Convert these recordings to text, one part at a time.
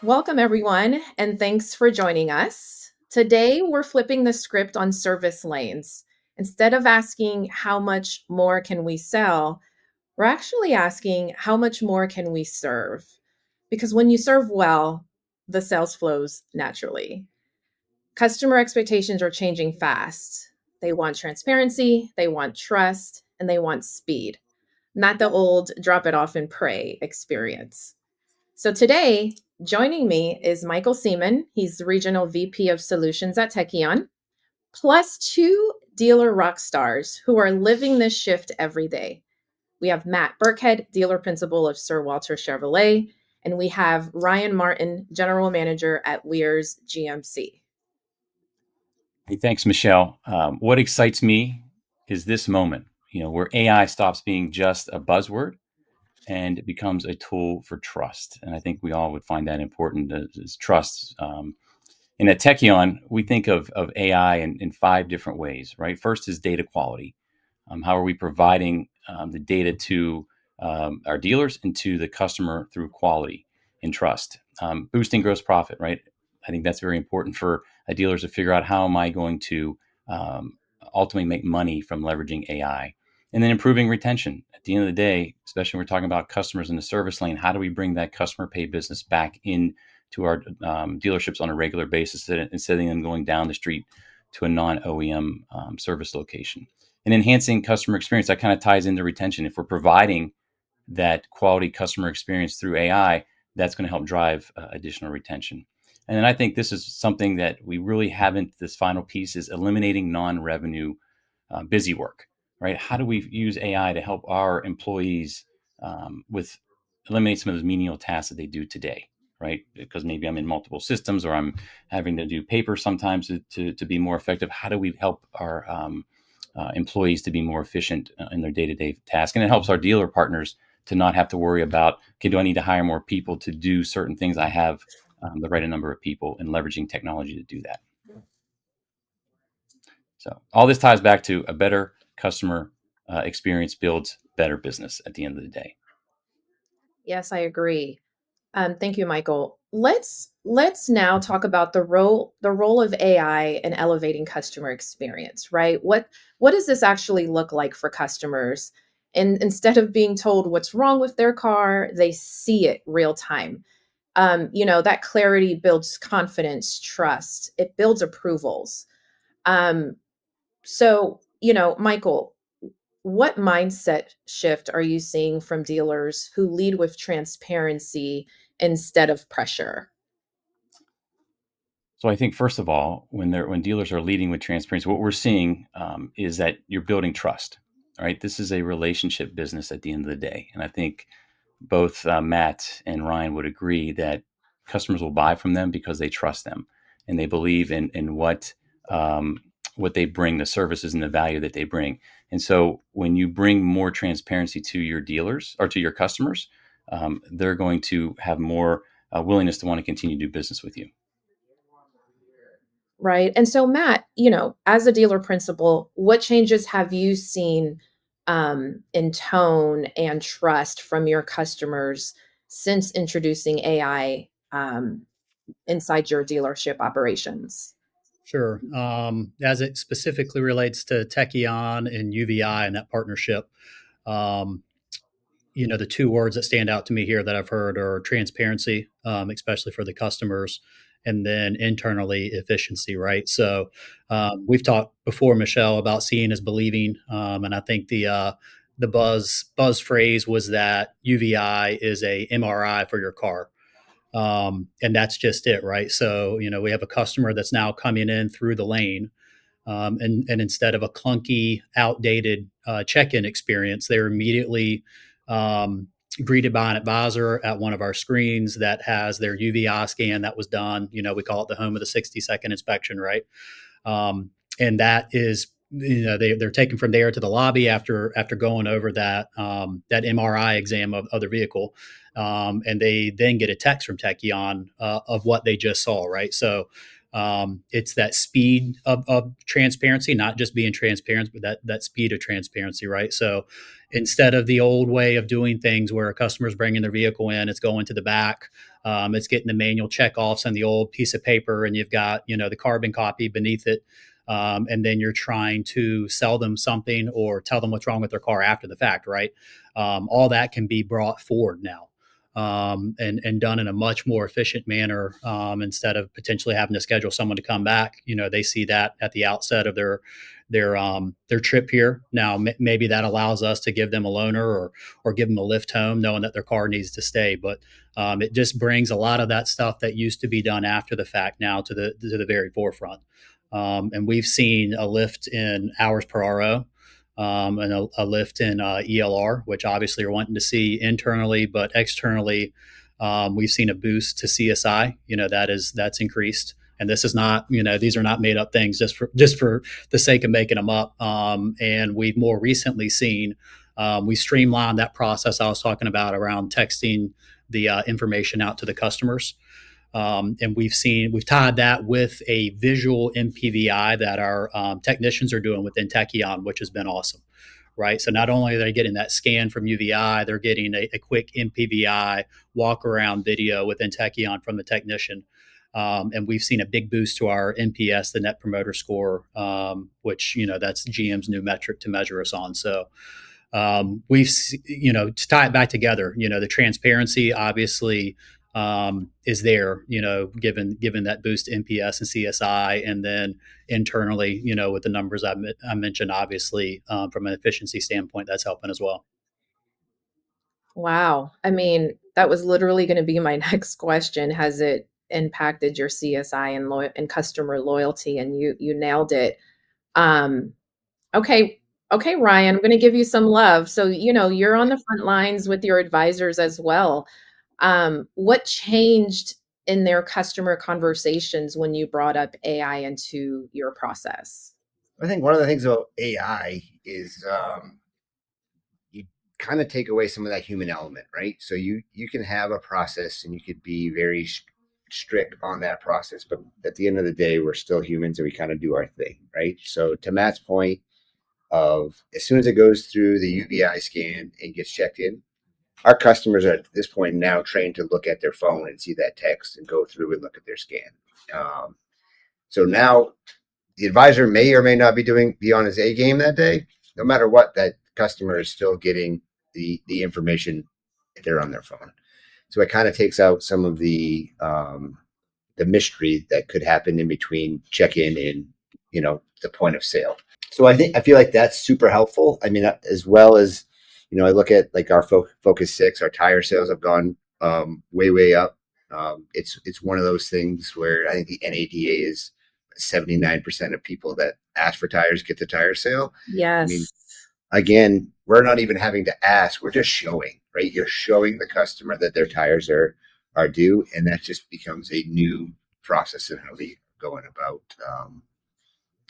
Welcome, everyone, and thanks for joining us. Today, we're flipping the script on service lanes. Instead of asking how much more can we sell, we're actually asking how much more can we serve? Because when you serve well, the sales flows naturally. Customer expectations are changing fast. They want transparency, they want trust, and they want speed, not the old drop it off and pray experience. So today, joining me is Michael Seeman. He's the Regional VP of Solutions at Tekion, plus two dealer rock stars who are living this shift every day. We have Matt Birckhead, Dealer Principal of Sir Walter Chevrolet, and we have Ryan Martin, General Manager at Weirs GMC. Hey, thanks, Michelle. What excites me is this moment, where AI stops being just a buzzword and it becomes a tool for trust. And I think we all would find that important is trust. And at Tekion, we think of AI in five different ways, right? First is data quality. How are we providing the data to our dealers and to the customer through quality and trust? Boosting gross profit, right? I think that's very important for dealers to figure out how am I going to ultimately make money from leveraging AI. And then improving retention. At the end of the day, especially when we're talking about customers in the service lane, how do we bring that customer pay business back in to our dealerships on a regular basis instead of them going down the street to a non-OEM service location? And enhancing customer experience, that kind of ties into retention. If we're providing that quality customer experience through AI, that's going to help drive additional retention. And then I think this is something that we really haven't, this final piece is eliminating non-revenue busy work, right? How do we use AI to help our employees with eliminate some of those menial tasks that they do today, right? Because maybe I'm in multiple systems or I'm having to do paper sometimes to be more effective. How do we help our employees to be more efficient in their day-to-day tasks? And it helps our dealer partners to not have to worry about, okay, do I need to hire more people to do certain things? I have the right number of people and leveraging technology to do that. So all this ties back to a better customer experience builds better business at the end of the day. Yes, I agree. Thank you, Michael. Let's now talk about the role of AI in elevating customer experience, right? What does this actually look like for customers? And instead of being told what's wrong with their car, they see it real time. That clarity builds confidence, trust. It builds approvals. Um, Michael, what mindset shift are you seeing from dealers who lead with transparency instead of pressure? So I think first of all, when dealers are leading with transparency, what we're seeing is that you're building trust. All right, this is a relationship business at the end of the day, and I think both Matt and Ryan would agree that customers will buy from them because they trust them and they believe in what they bring, the services and the value that they bring. And so when you bring more transparency to your dealers or to your customers, they're going to have more willingness to want to continue to do business with you. Right. And so, Matt, as a dealer principal, what changes have you seen in tone and trust from your customers since introducing AI inside your dealership operations? Sure. As it specifically relates to Tekion and UVeye and that partnership, um, the two words that stand out to me here that I've heard are transparency, especially for the customers, and then internally efficiency, right? So we've talked before, Michelle, about seeing is believing, and I think the buzz phrase was that UVI is a MRI for your car. And that's just it, right? So, we have a customer that's now coming in through the lane. And instead of a clunky, outdated check-in experience, they're immediately um, greeted by an advisor at one of our screens that has their UVI scan that was done. We call it the home of the 60-second inspection, right? And that is, they're taken from there to the lobby after going over that MRI exam of their vehicle, and they then get a text from Tekion of what they just saw, right? So it's that speed of transparency, not just being transparent, but that speed of transparency, right? So instead of the old way of doing things where a customer's bringing their vehicle in, it's going to the back, It's getting the manual checkoffs on the old piece of paper, and you've got the carbon copy beneath it, and then you're trying to sell them something or tell them what's wrong with their car after the fact, right? All that can be brought forward now, and done in a much more efficient manner, instead of potentially having to schedule someone to come back. They see that at the outset of their trip here. Now, maybe that allows us to give them a loaner or give them a lift home, knowing that their car needs to stay. But it just brings a lot of that stuff that used to be done after the fact now to the very forefront. And we've seen a lift in hours per RO, and a lift in ELR, which obviously are wanting to see internally, but externally, we've seen a boost to CSI. That's increased. And this is not, these are not made up things just for the sake of making them up. And we've more recently seen, we streamlined that process I was talking about around texting the information out to the customers. And we've tied that with a visual MPVI that our technicians are doing within Tekion, which has been awesome. Right. So not only are they getting that scan from UVeye, they're getting a quick MPVI walk around video within Tekion from the technician. And we've seen a big boost to our NPS, the Net Promoter Score, which, that's GM's new metric to measure us on. So to tie it back together, the transparency obviously is there, given that boost NPS and CSI, and then internally, with the numbers I mentioned, obviously, from an efficiency standpoint, that's helping as well. Wow. I mean, that was literally going to be my next question. Has it impacted your CSI and customer loyalty? And you nailed it. Um, okay. Okay, Ryan, I'm going to give you some love. So, you're on the front lines with your advisors as well. What changed in their customer conversations when you brought up AI into your process? I think one of the things about AI is you kind of take away some of that human element, right? So you can have a process and you could be very strict on that process, but at the end of the day, we're still humans and we kind of do our thing, right? So to Matt's point of as soon as it goes through the UVI scan and gets checked in, our customers are at this point now trained to look at their phone and see that text and go through and look at their scan. So now the advisor may or may not be on his A game that day. No matter what, that customer is still getting the information if they're on their phone. So it kind of takes out some of the mystery that could happen in between check-in and the point of sale. So I feel like that's super helpful. I mean, as well as I look at like our Focus 6, our tire sales have gone way up. It's one of those things where I think the NADA is 79% of people that ask for tires get the tire sale. I mean, Yes. again, we're not even having to ask. We're just showing, right? You're showing the customer that their tires are due, and that just becomes a new process in how we are going about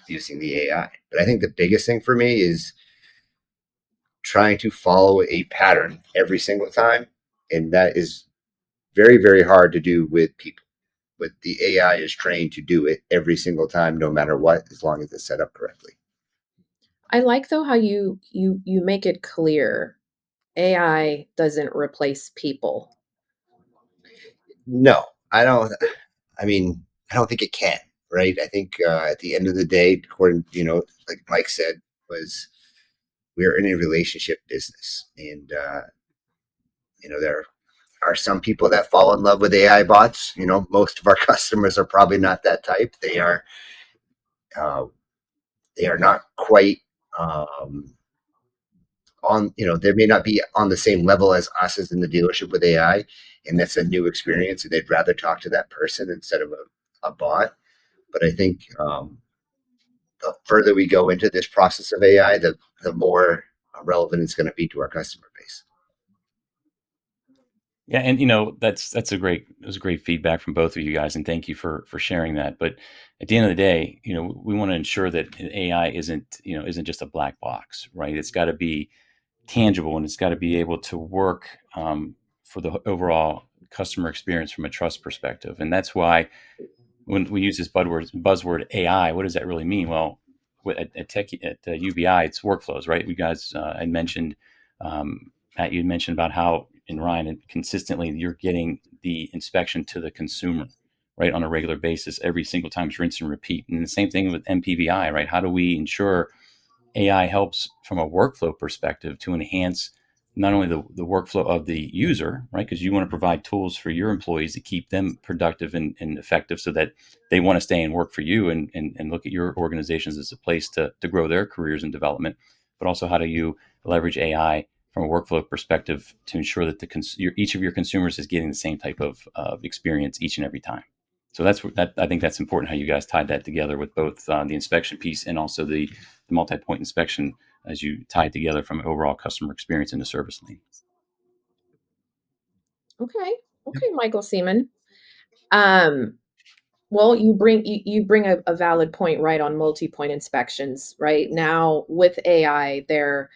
using the AI. But I think the biggest thing for me is trying to follow a pattern every single time, and that is very, very hard to do with people. But the AI is trained to do it every single time, no matter what, as long as it's set up correctly. I like though how you make it clear AI doesn't replace people. No, I don't. I mean, I don't think it can. Right? I think at the end of the day, according, like Mike said, was we're in a relationship business, and there are some people that fall in love with AI bots. Most of our customers are probably not that type. Uh, they are not quite on. They may not be on the same level as us as in the dealership with AI, and that's a new experience. And they'd rather talk to that person instead of a bot. But I think the further we go into this process of AI, the more relevant it's going to be to our customer base. Yeah, and that's it was great feedback from both of you guys, and thank you for sharing that. But at the end of the day, we want to ensure that AI isn't just a black box, right? It's got to be tangible and it's got to be able to work for the overall customer experience from a trust perspective, and that's why when we use this buzzword AI, what does that really mean? Well, at UVeye, it's workflows, right? We guys Matt, you mentioned about how in Ryan consistently you're getting the inspection to the consumer, right, on a regular basis, every single time. It's rinse and repeat. And the same thing with MPVI, right? How do we ensure AI helps from a workflow perspective to enhance not only the workflow of the user, right? Because you want to provide tools for your employees to keep them productive and effective so that they want to stay and work for you and look at your organizations as a place to grow their careers and development. But also, how do you leverage AI from a workflow perspective to ensure that each of your consumers is getting the same type of experience each and every time? So that I think that's important how you guys tied that together with both the inspection piece and also the multi-point inspection as you tie it together from an overall customer experience in the service lane. Okay. Okay, Michael Seeman. Um, well, you bring a valid point, right, on multi-point inspections, right? Now with AI, they're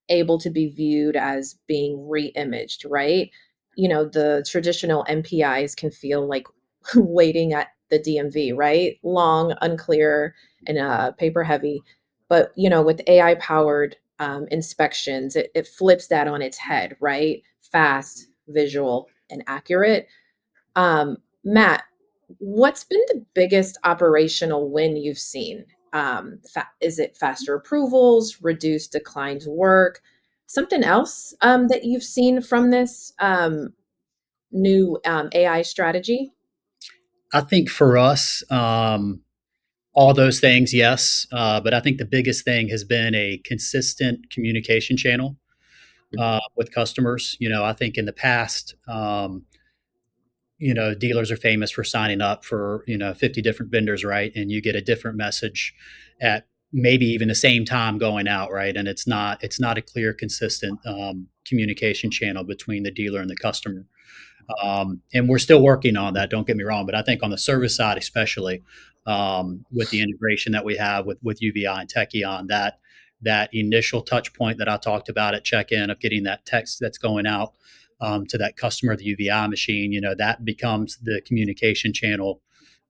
able to be viewed as being re-imaged, right? The traditional MPIs can feel like waiting at the DMV, right? Long, unclear, and paper heavy. But with AI powered inspections, it flips that on its head, right? Fast, visual, and accurate. Matt, what's been the biggest operational win you've seen? Is it faster approvals, reduced declined work, something else that you've seen from this new AI strategy? I think for us, all those things, yes. But I think the biggest thing has been a consistent communication channel with customers. I think in the past, dealers are famous for signing up for 50 different vendors, right? And you get a different message at maybe even the same time going out, right? And it's not a clear, consistent communication channel between the dealer and the customer. And we're still working on that. Don't get me wrong, but I think on the service side, especially with the integration that we have with UVeye and Tekion, that initial touch point that I talked about at check-in of getting that text that's going out to that customer, the UVeye machine, that becomes the communication channel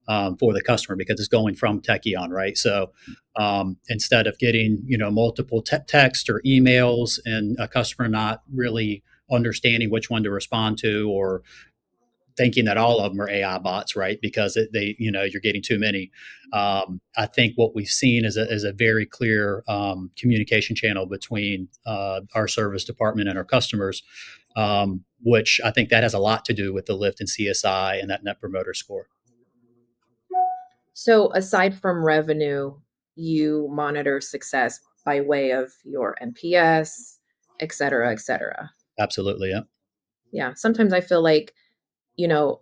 for the customer because it's going from Tekion, right? So instead of getting multiple text or emails and a customer not really understanding which one to respond to or thinking that all of them are AI bots, right? Because you're getting too many. I think what we've seen is a very clear communication channel between our service department and our customers, which I think that has a lot to do with the lift in CSI and that Net Promoter Score. So aside from revenue, you monitor success by way of your NPS, et cetera, et cetera. Absolutely, yeah. Yeah. Sometimes I feel like, you know,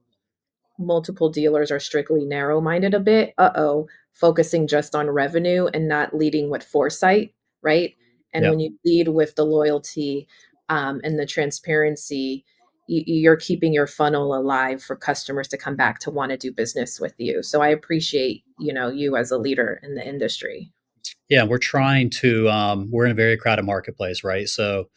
multiple dealers are strictly narrow minded a bit. Focusing just on revenue and not leading with foresight, right? And Yeah. when you lead with the loyalty and the transparency, you're keeping your funnel alive for customers to come back to want to do business with you. So I appreciate, you as a leader in the industry. Yeah, we're in a very crowded marketplace, right? So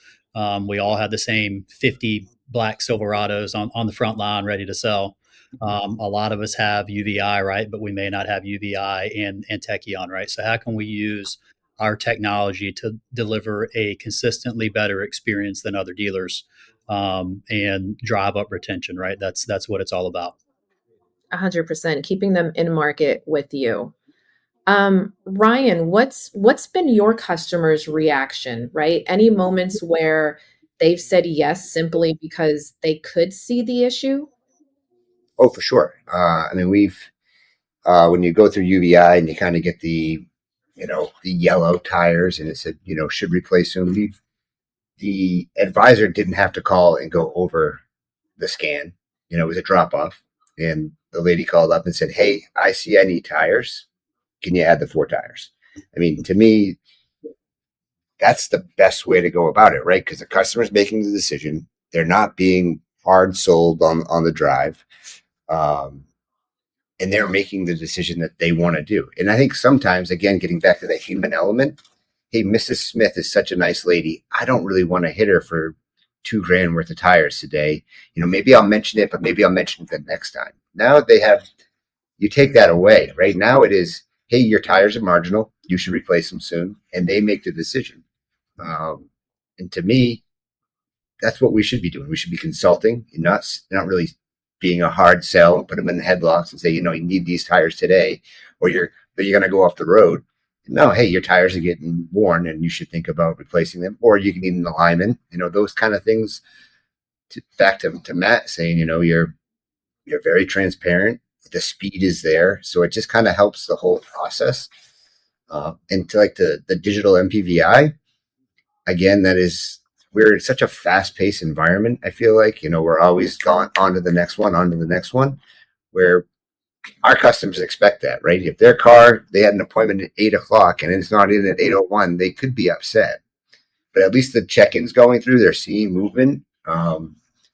we all have the same 50 black Silverados on the front line ready to sell. A lot of us have UVI, right? But we may not have UVI and Tekion, right? So how can we use our technology to deliver a consistently better experience than other dealers and drive up retention, right? That's what it's all about. 100% keeping them in market with you. Ryan, what's been your customers' reaction, right? Any moments where they've said yes simply because they could see the issue? Oh, for sure. I mean, we've when you go through UVI and you kind of get the yellow tires and it said, should replace them. The advisor didn't have to call and go over the scan. It was a drop off, and the lady called up and said, "Hey, I see I need tires. Can you add the 4 tires?" I mean, to me, that's the best way to go about it, right? Because the customer's making the decision. They're not being hard sold on the drive. Um, and they're making the decision that they want to do. And I think sometimes, again, getting back to the human element, hey, Mrs. Smith is such a nice lady. I don't really want to hit her for $2,000 worth of tires today. Maybe I'll mention it, but maybe I'll mention it the next time. Now you take that away, right? Now it is, hey, your tires are marginal. You should replace them soon. And they make the decision. And to me, that's what we should be doing. We should be consulting and not really being a hard sell, put them in headlocks and say, you need these tires today, or you're going to go off the road. No, hey, your tires are getting worn and you should think about replacing them, or you can need an alignment, those kind of things. Back to Matt saying, you're very transparent. The speed is there, so it just kind of helps the whole process. And to like the digital MPVI, again, we're in such a fast paced environment. I feel like we're always going on to the next one, where our customers expect that, right? If their car, they had an appointment at 8 o'clock and it's not in at 8:01, they could be upset. But at least the check-in's going through, they're seeing movement.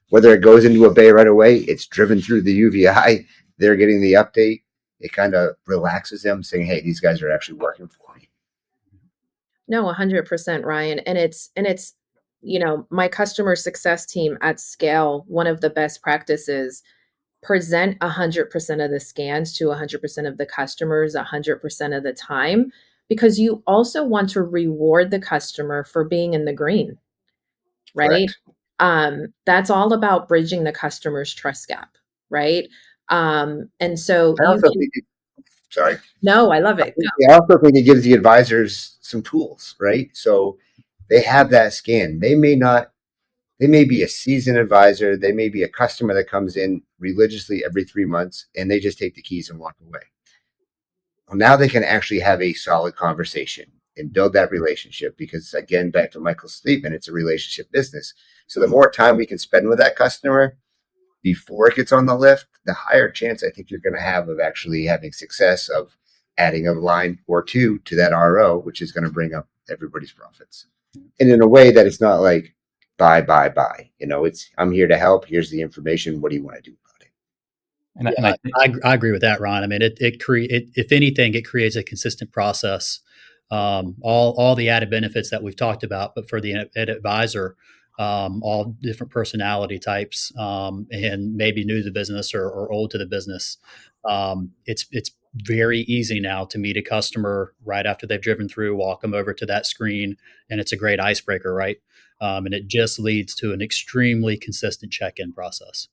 Whether it goes into a bay right away, it's driven through the UVeye, they're getting the update. It kind of relaxes them, saying, hey, these guys are actually working for me. No, 100%, Ryan. And it's, my customer success team at scale, one of the best practices, present 100% of the scans to 100% of the customers 100% of the time, because you also want to reward the customer for being in the green, right? Correct. That's all about bridging the customer's trust gap, right? And so I you also can, think sorry. no, I love it. I also think it gives the advisors some tools, right? So they have that scan. They may be a seasoned advisor. They may be a customer that comes in religiously every 3 months and they just take the keys and walk away. Well, now they can actually have a solid conversation and build that relationship, because again, back to Michael's statement, it's a relationship business. So the more time we can spend with that customer before it gets on the lift, the higher chance I think you're going to have of actually having success of adding a line or two to that RO, which is going to bring up everybody's profits. And in a way that it's not like buy. It's, I'm here to help. Here's the information. What do you want to do about it? And I think, I agree with that, Ron. I mean, if anything, it creates a consistent process. All the added benefits that we've talked about, but for the advisor, all different personality types, and maybe new to the business or old to the business. It's very easy now to meet a customer right after they've driven through, walk them over to that screen, and it's a great icebreaker, right? And it just leads to an extremely consistent check-in process.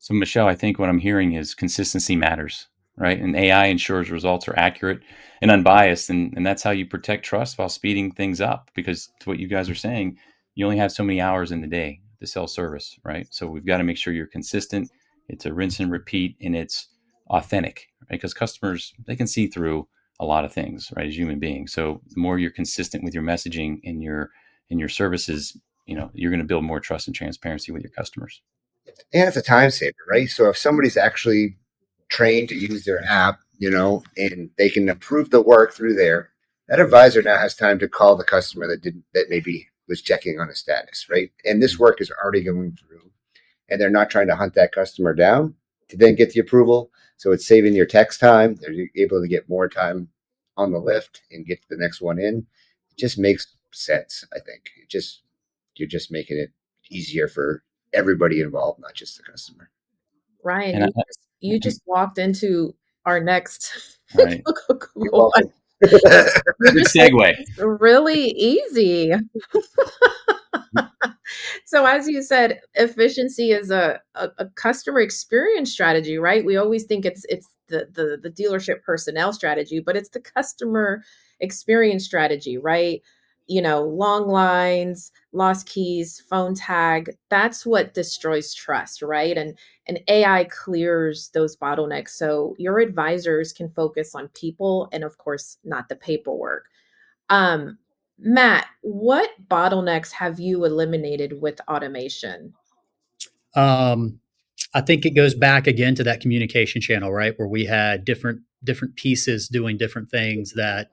so Michelle, I think what I'm hearing is consistency matters, right? And AI ensures results are accurate and unbiased, and that's how you protect trust while speeding things up. Because to what you guys are saying, you only have so many hours in the day to sell service, right? So we've got to make sure you're consistent. It's a rinse and repeat, and it's authentic, right? Because customers, they can see through a lot of things, right, as human beings. So the more you're consistent with your messaging and your services, you're going to build more trust and transparency with your customers. And it's a time saver, right? So if somebody's actually trained to use their app, and they can approve the work through there, that advisor now has time to call the customer that maybe was checking on a status, right? And this work is already going through, and they're not trying to hunt that customer down to then get the approval. So it's saving your text time. They're able to get more time on the lift and get the next one in. It just makes sense, I think. You're just making it easier for everybody involved, not just the customer. Ryan, And I, you just walked into our next right, You're goal. welcome. You good just made segue. this really easy. So as you said, efficiency is a customer experience strategy, right? We always think it's the dealership personnel strategy, but it's the customer experience strategy, right? Long lines, lost keys, phone tag, that's what destroys trust, right? And AI clears those bottlenecks so your advisors can focus on people and of course not the paperwork. Um, Matt, what bottlenecks have you eliminated with automation? Um, I think it goes back again to that communication channel, right, where we had different pieces doing different things that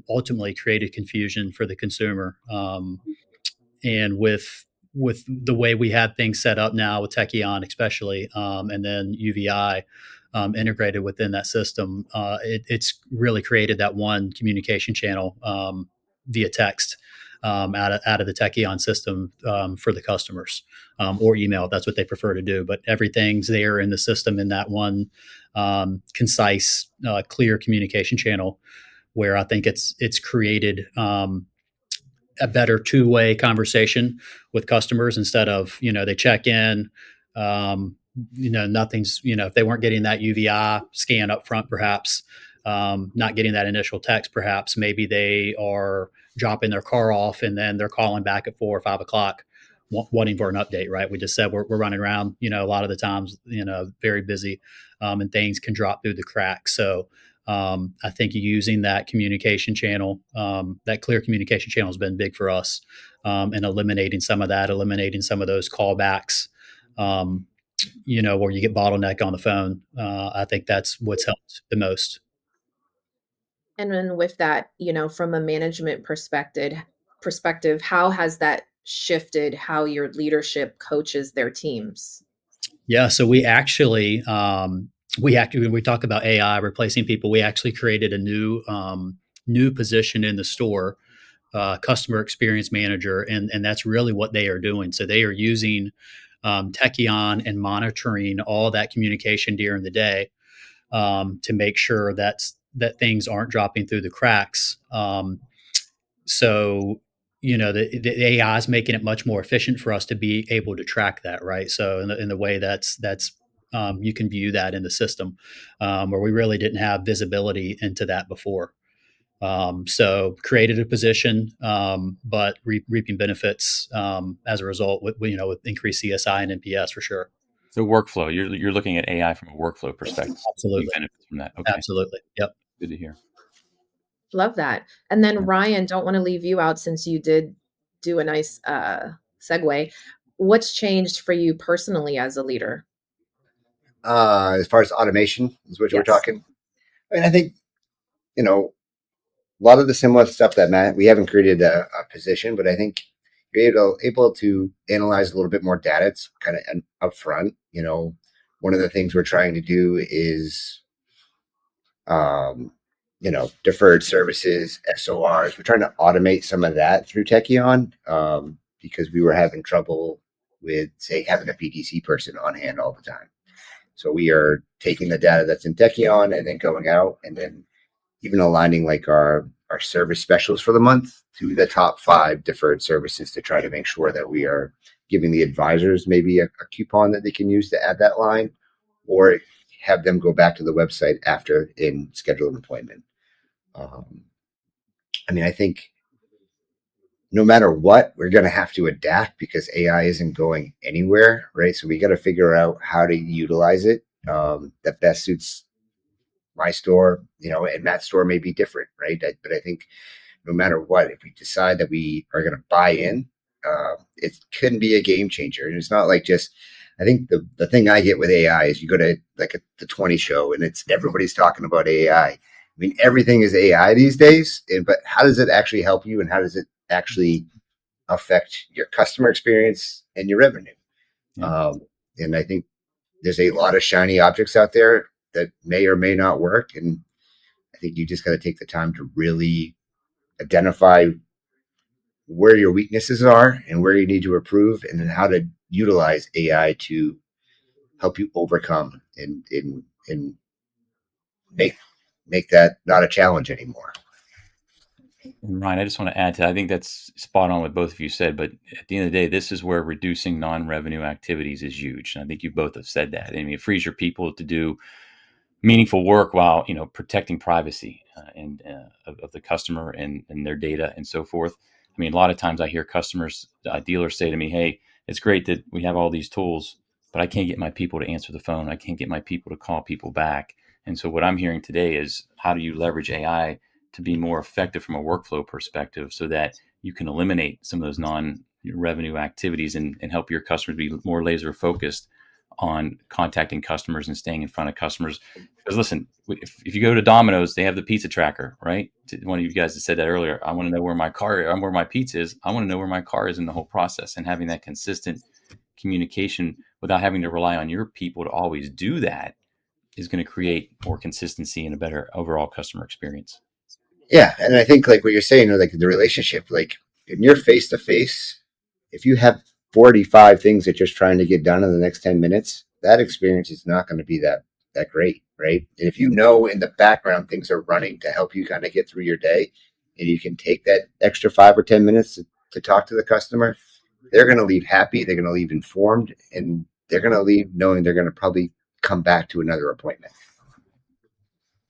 ultimately created confusion for the consumer. And with the way we have things set up now with Tekion, especially, and then UVeye integrated within that system, it's really created that one communication channel via text out of the Tekion system for the customers, or email. That's what they prefer to do. But everything's there in the system in that one concise, clear communication channel, where I think it's created a better two-way conversation with customers instead of they check in, nothing's, if they weren't getting that UVeye scan up front, perhaps not getting that initial text, perhaps maybe they are dropping their car off and then they're calling back at 4 or 5 o'clock wanting for an update, right? We just said we're running around, a lot of the times, very busy, and things can drop through the cracks. So I think using that communication channel, that clear communication channel has been big for us, and eliminating some of those callbacks, where you get bottleneck on the phone. I think that's what's helped the most. And then with that, from a management perspective, how has that shifted how your leadership coaches their teams? Yeah, so when we talk about AI replacing people, we actually created a new position in the store, customer experience manager, and that's really what they are doing. So they are using Tekion and monitoring all that communication during the day, to make sure that things aren't dropping through the cracks. So the AI is making it much more efficient for us to be able to track that, right? So in the way that's you can view that in the system, where we really didn't have visibility into that before. So created a position, but reaping benefits as a result with increased CSI and NPS for sure. So workflow, you're looking at AI from a workflow perspective. You Absolutely, benefit from that. Okay, absolutely, yep. good to hear. Love that. And then Yeah. Ryan, don't want to leave you out since you did do a nice segue. What's changed for you personally as a leader? As far as automation is what we're Yes. talking. I mean, I think, a lot of the similar stuff that Matt, we haven't created a position, but I think you're able to analyze a little bit more data. It's kind of upfront. One of the things we're trying to do is, um, deferred services, SORs. We're trying to automate some of that through Tekion, because we were having trouble with, say, having a PDC person on hand all the time. So we are taking the data that's in Tekion and then going out and then even aligning like our service specials for the month to the top 5 deferred services to try to make sure that we are giving the advisors maybe a coupon that they can use to add that line, or have them go back to the website after and schedule an appointment. I mean, I think no matter what, we're going to have to adapt because AI isn't going anywhere, right? So we got to figure out how to utilize it that best suits my store, and Matt's store may be different, right? But I think no matter what, if we decide that we are going to buy in, it can be a game changer. And it's not like just, I think the thing I get with AI is you go to like the 20 show and it's everybody's talking about AI. I mean, everything is AI these days, but how does it actually help you and how does it actually affect your customer experience and your revenue? Yeah. And I think there's a lot of shiny objects out there that may or may not work. And I think you just got to take the time to really identify where your weaknesses are and where you need to improve, and then how to utilize AI to help you overcome and make that not a challenge anymore. And Ryan, I just want to add to that. I think that's spot on what both of you said. But at the end of the day, this is where reducing non-revenue activities is huge. And I think you both have said that. I mean, it frees your people to do meaningful work while protecting privacy of the customer and their data and so forth. I mean, a lot of times I hear customers, dealers say to me, "Hey, it's great that we have all these tools, but I can't get my people to answer the phone. I can't get my people to call people back." And so what I'm hearing today is, how do you leverage AI to be more effective from a workflow perspective so that you can eliminate some of those non-revenue activities and help your customers be more laser focused on contacting customers and staying in front of customers. Because listen, if you go to Domino's, they have the pizza tracker, right? One of you guys that said that earlier. I want to know where my pizza is. I want to know where my car is in the whole process, and having that consistent communication without having to rely on your people to always do that is going to create more consistency and a better overall customer experience. Yeah, and I think like what you're saying, like the relationship, like in your face to face, if you have 45 things that you're just trying to get done in the next 10 minutes, that experience is not going to be that great, right? And if you know in the background things are running to help you kind of get through your day, and you can take that extra 5 or 10 minutes to talk to the customer, they're going to leave happy, they're going to leave informed, and they're going to leave knowing they're going to probably come back to another appointment.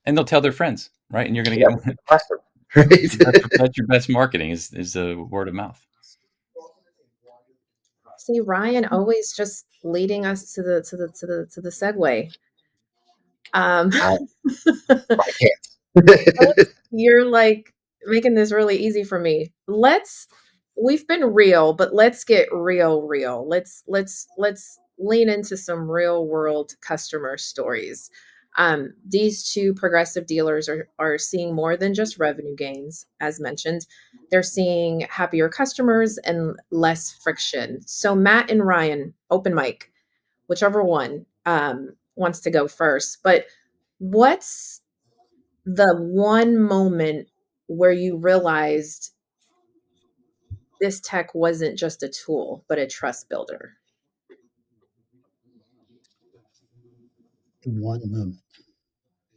And they'll tell their friends, right? And you're going to get Awesome. Right? that's your best marketing is word of mouth. See, Ryan always just leading us to the segue. I can't. You're like making this really easy for me. We've been real, but let's get real. Let's lean into some real world customer stories. These two progressive dealers are seeing more than just revenue gains, as mentioned. They're seeing happier customers and less friction. So Matt and Ryan, open mic, whichever one wants to go first. But what's the one moment where you realized this tech wasn't just a tool, but a trust builder? One moment.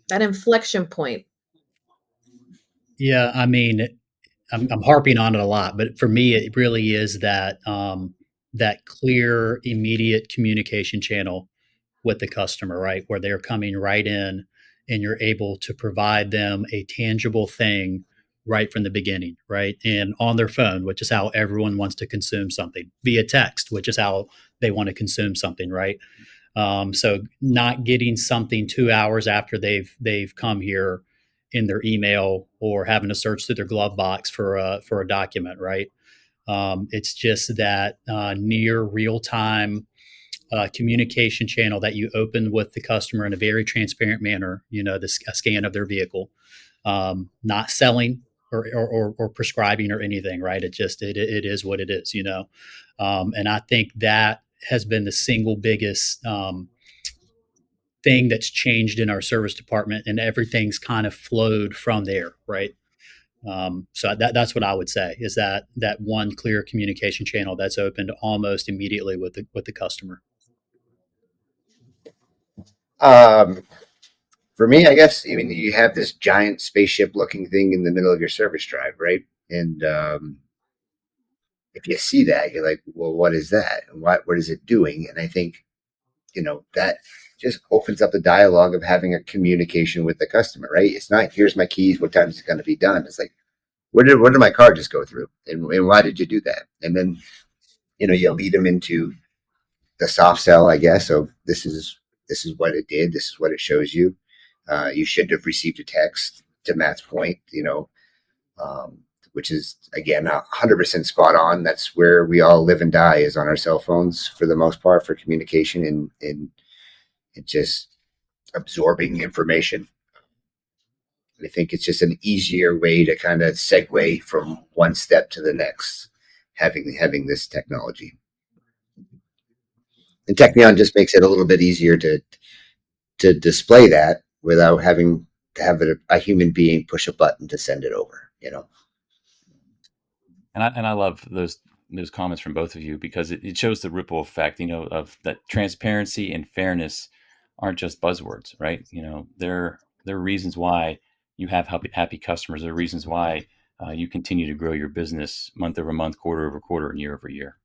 That inflection point. Yeah, I mean, I'm harping on it a lot, but for me, it really is that that clear, immediate communication channel with the customer, right, where they're coming right in, and you're able to provide them a tangible thing right from the beginning, right, and on their phone, which is how everyone wants to consume something, via text, which is how they want to consume something, right. So not getting something 2 hours after they've come here in their email, or having to search through their glove box for a document, right? It's just that near real time communication channel that you open with the customer in a very transparent manner. A scan of their vehicle, not selling or prescribing or anything, right? It is what it is. And I think that has been the single biggest thing that's changed in our service department, and everything's kind of flowed from there, right? So that's what I would say, is that one clear communication channel that's opened almost immediately with the customer. For me, I guess, I mean, you have this giant spaceship looking thing in the middle of your service drive, right? And if you see that, you're like, well, what is that? And what is it doing? And I think, that just opens up the dialogue of having a communication with the customer, right? It's not, here's my keys, what time is it going to be done? It's like, what did my car just go through? And why did you do that? And then, you lead them into the soft sell, I guess. So this is what it did. This is what it shows you. You should have received a text, to Matt's point, which is, again, 100% spot on. That's where we all live and die, is on our cell phones for the most part, for communication and just absorbing information. I think it's just an easier way to kind of segue from one step to the next, having this technology. And Tekion just makes it a little bit easier to display that without having to have a human being push a button to send it over. And I love those comments from both of you, because it shows the ripple effect, of that transparency and fairness aren't just buzzwords, right? There are reasons why you have happy customers. There are reasons why you continue to grow your business month over month, quarter over quarter, and year over year.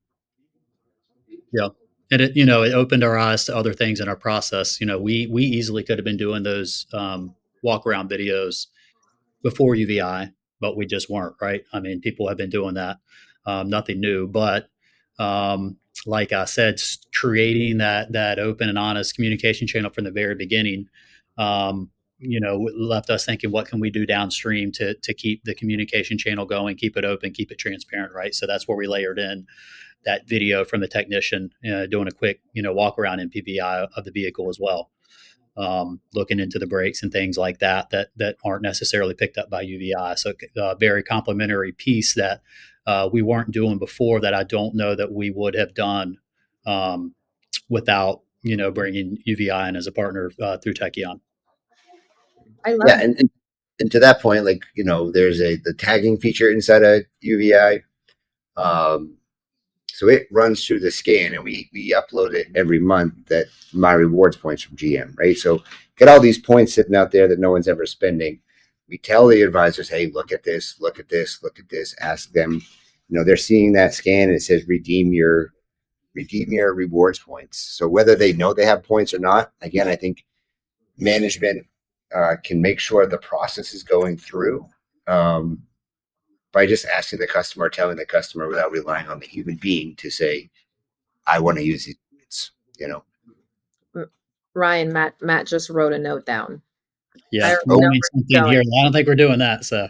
Yeah. And it opened our eyes to other things in our process. We easily could have been doing those walk around videos before UVeye, but we just weren't, right? I mean, people have been doing that. Nothing new, but like I said, creating that open and honest communication channel from the very beginning, left us thinking, what can we do downstream to keep the communication channel going, keep it open, keep it transparent, right? So that's where we layered in that video from the technician doing a quick, walk around MPVI of the vehicle as well. Looking into the brakes and things like that aren't necessarily picked up by UVeye. So a very complementary piece that we weren't doing before, that I don't know that we would have done without bringing UVeye in as a partner through Tekion. I love Yeah, and to that point, like, there's the tagging feature inside of UVeye. So it runs through the scan, and we upload it every month, that my rewards points from GM, right? So get all these points sitting out there that no one's ever spending. We tell the advisors, hey, look at this, ask them, they're seeing that scan, and it says redeem your redeem your rewards points. So whether they know they have points or not, again, I think management can make sure the process is going through by just asking the customer, telling the customer without relying on the human being to say, I want to use these points, you know. Ryan, Matt just wrote a note down. I Yeah, already we Oh, know need where something here. I don't think we're doing that. So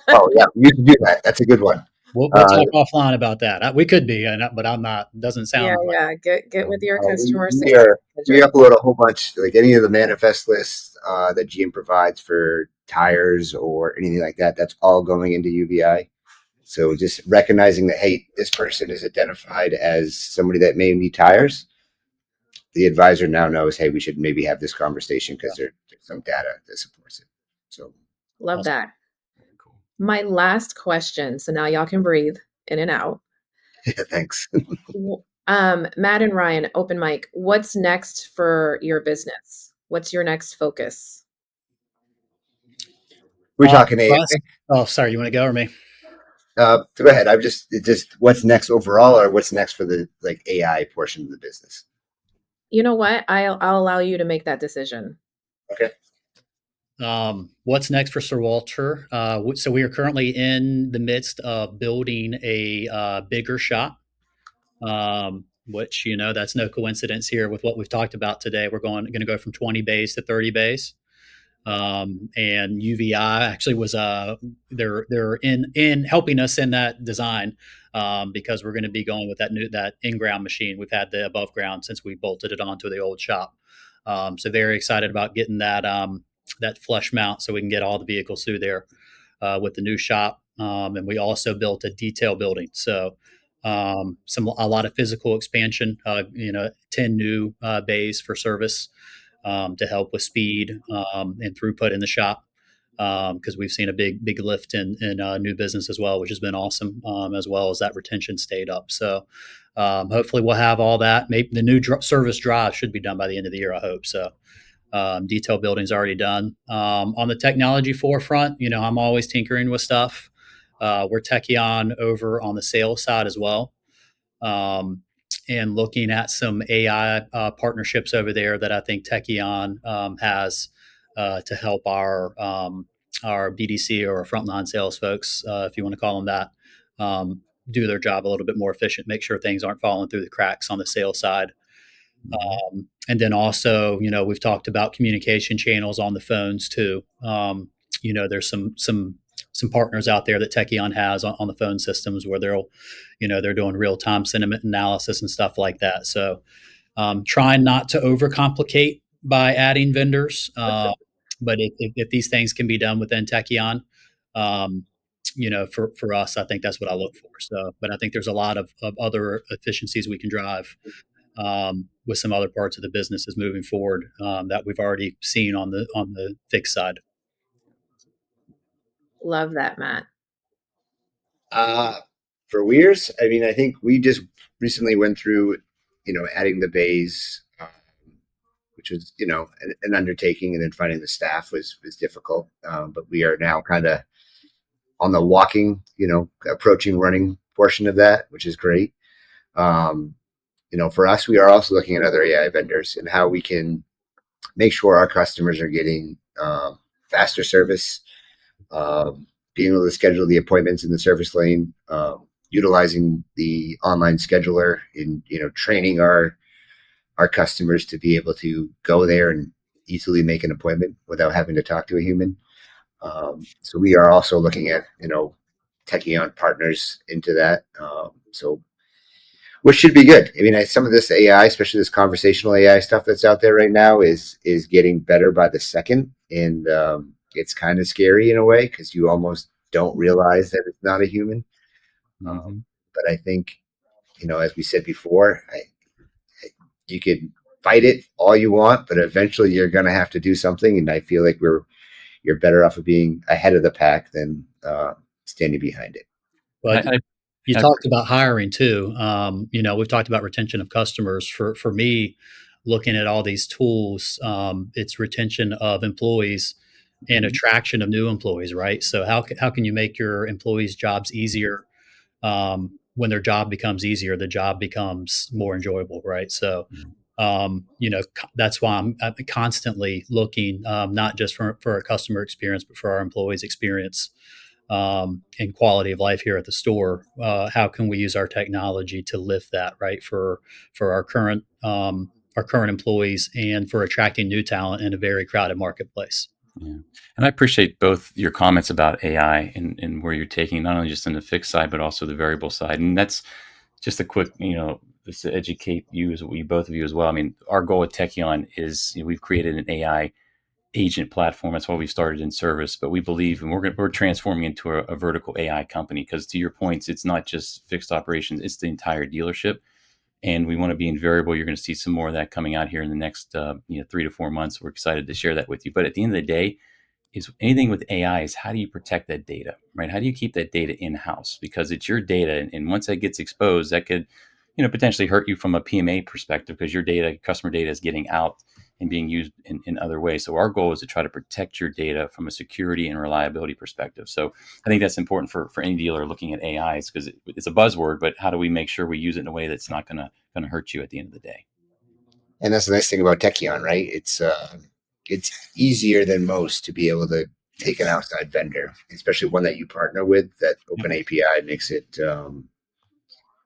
oh yeah, you can do that. That's a good one. we'll talk offline about that. We could be, but I'm not. Doesn't yeah, sound like. yeah. Get with your We, customer we success are we manager. upload a whole bunch, like any of the manifest lists that GM provides for tires or anything like that. That's all going into UVeye. So just recognizing that, hey, this person is identified as somebody that may need tires. The advisor now knows, hey, we should maybe have this conversation because there's some data that supports it. So Love Awesome. that. Cool. My last question, so now y'all can breathe in and out. thanks. Matt and Ryan, open mic. What's next for your business? What's your next focus? We're talking For AI. us, oh, sorry. You want to go or me? Go ahead. I'm just what's next overall, or what's next for the like AI portion of the business. You know what? I'll allow you to make that decision. Okay. What's next for Sir Walter? So we are currently in the midst of building a bigger shop, which that's no coincidence here with what we've talked about today. We're going to go from 20 bays to 30 bays. And UVeye actually was they're in helping us in that design because we're going to be going with that in-ground machine. We've had the above ground since we bolted it onto the old shop. So very excited about getting that flush mount so we can get all the vehicles through there with the new shop. And we also built a detail building. So a lot of physical expansion, 10 new bays for service to help with speed and throughput in the shop because we've seen a big lift in new business as well, which has been awesome, as well as that retention stayed up. So hopefully we'll have all that. Maybe the new service drive should be done by the end of the year. I hope so. Detail building's already done. On the technology forefront, I'm always tinkering with stuff. We're Tekion over on the sales side as well. And looking at some AI partnerships over there that I think Tekion has to help our BDC or frontline sales folks, if you want to call them that, do their job a little bit more efficient, make sure things aren't falling through the cracks on the sales side. And then also, we've talked about communication channels on the phones too. There's some partners out there that Tekion has on the phone systems where they're doing real time sentiment analysis and stuff like that. So trying not to overcomplicate by adding vendors, but if these things can be done within Tekion, for us, I think that's what I look for. So, but I think there's a lot of other efficiencies we can drive with some other parts of the businesses moving forward that we've already seen on the fixed side. Love that, Matt. For Weirs, I mean, I think we just recently went through, adding the bays, which was, an undertaking, and then finding the staff was difficult. But we are now kind of on the walking, approaching running portion of that, which is great. For us, we are also looking at other AI vendors and how we can make sure our customers are getting faster service, being able to schedule the appointments in the service lane, utilizing the online scheduler in, training our customers to be able to go there and easily make an appointment without having to talk to a human. So we are also looking at, Tekion partners into that. So which should be good. I mean, some of this AI, especially this conversational AI stuff that's out there right now, is getting better by the second, and it's kind of scary in a way because you almost don't realize that it's not a human. But I think, as we said before, you could fight it all you want, but eventually you're going to have to do something. And I feel like you're better off of being ahead of the pack than standing behind it. But you talked about hiring too. We've talked about retention of customers. For me, looking at all these tools, it's retention of employees and attraction of new employees, right? So how can you make your employees' jobs easier when their job becomes easier, the job becomes more enjoyable, right? So, that's why I'm constantly looking, not just for a customer experience, but for our employees' experience, and quality of life here at the store. How can we use our technology to lift that, right, for our current employees and for attracting new talent in a very crowded marketplace? Yeah. And I appreciate both your comments about AI and where you're taking not only just on the fixed side, but also the variable side. And that's just a quick, just to educate you as we both of you as well. I mean, our goal at Tekion is we've created an AI agent platform. That's why we started in service, but we believe, and we're transforming into a vertical AI company. Because to your points, it's not just fixed operations; it's the entire dealership, and we want to be in variable. You're going to see some more of that coming out here in the next 3 to 4 months. We're excited to share that with you. But at the end of the day, is anything with AI is how do you protect that data, right? How do you keep that data in house? Because it's your data, and once that gets exposed, that could, potentially hurt you from a PMA perspective because your data, customer data, is getting out and being used in other ways. So our goal is to try to protect your data from a security and reliability perspective. So I think that's important for any dealer looking at AIs because it's a buzzword, but how do we make sure we use it in a way that's not going to hurt you at the end of the day? And that's the nice thing about Tekion, right? It's easier than most to be able to take an outside vendor, especially one that you partner with. That open API makes it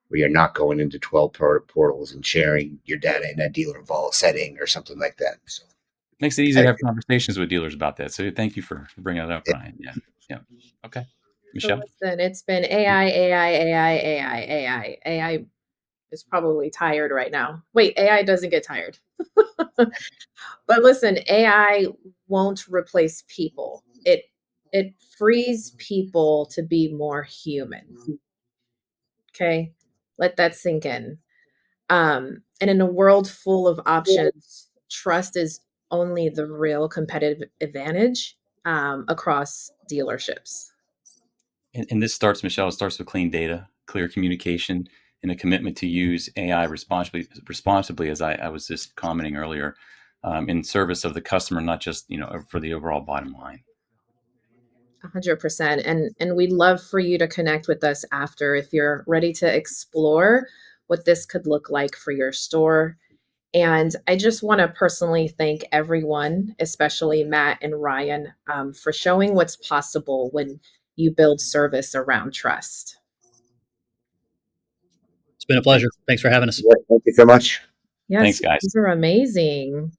where you're not going into 12 portals and sharing your data in a dealer vault setting or something like that. So makes it easy to have conversations with dealers about that. So thank you for bringing it up, Ryan. Yeah. Okay. So Michelle? listen, it's been AI, AI, AI, AI, AI. AI is probably tired right now. Wait, AI doesn't get tired. But listen, AI won't replace people. It frees people to be more human. Okay? Let that sink in. And in a world full of options, trust is only the real competitive advantage across dealerships. And this starts, Michelle, it starts with clean data, clear communication, and a commitment to use AI responsibly, as I was just commenting earlier, in service of the customer, not just for the overall bottom line. 100%. And we'd love for you to connect with us after if you're ready to explore what this could look like for your store. And I just want to personally thank everyone, especially Matt and Ryan, for showing what's possible when you build service around trust. It's been a pleasure. Thanks for having us. yeah, thank you so much. Yes, Thanks, guys. these are amazing.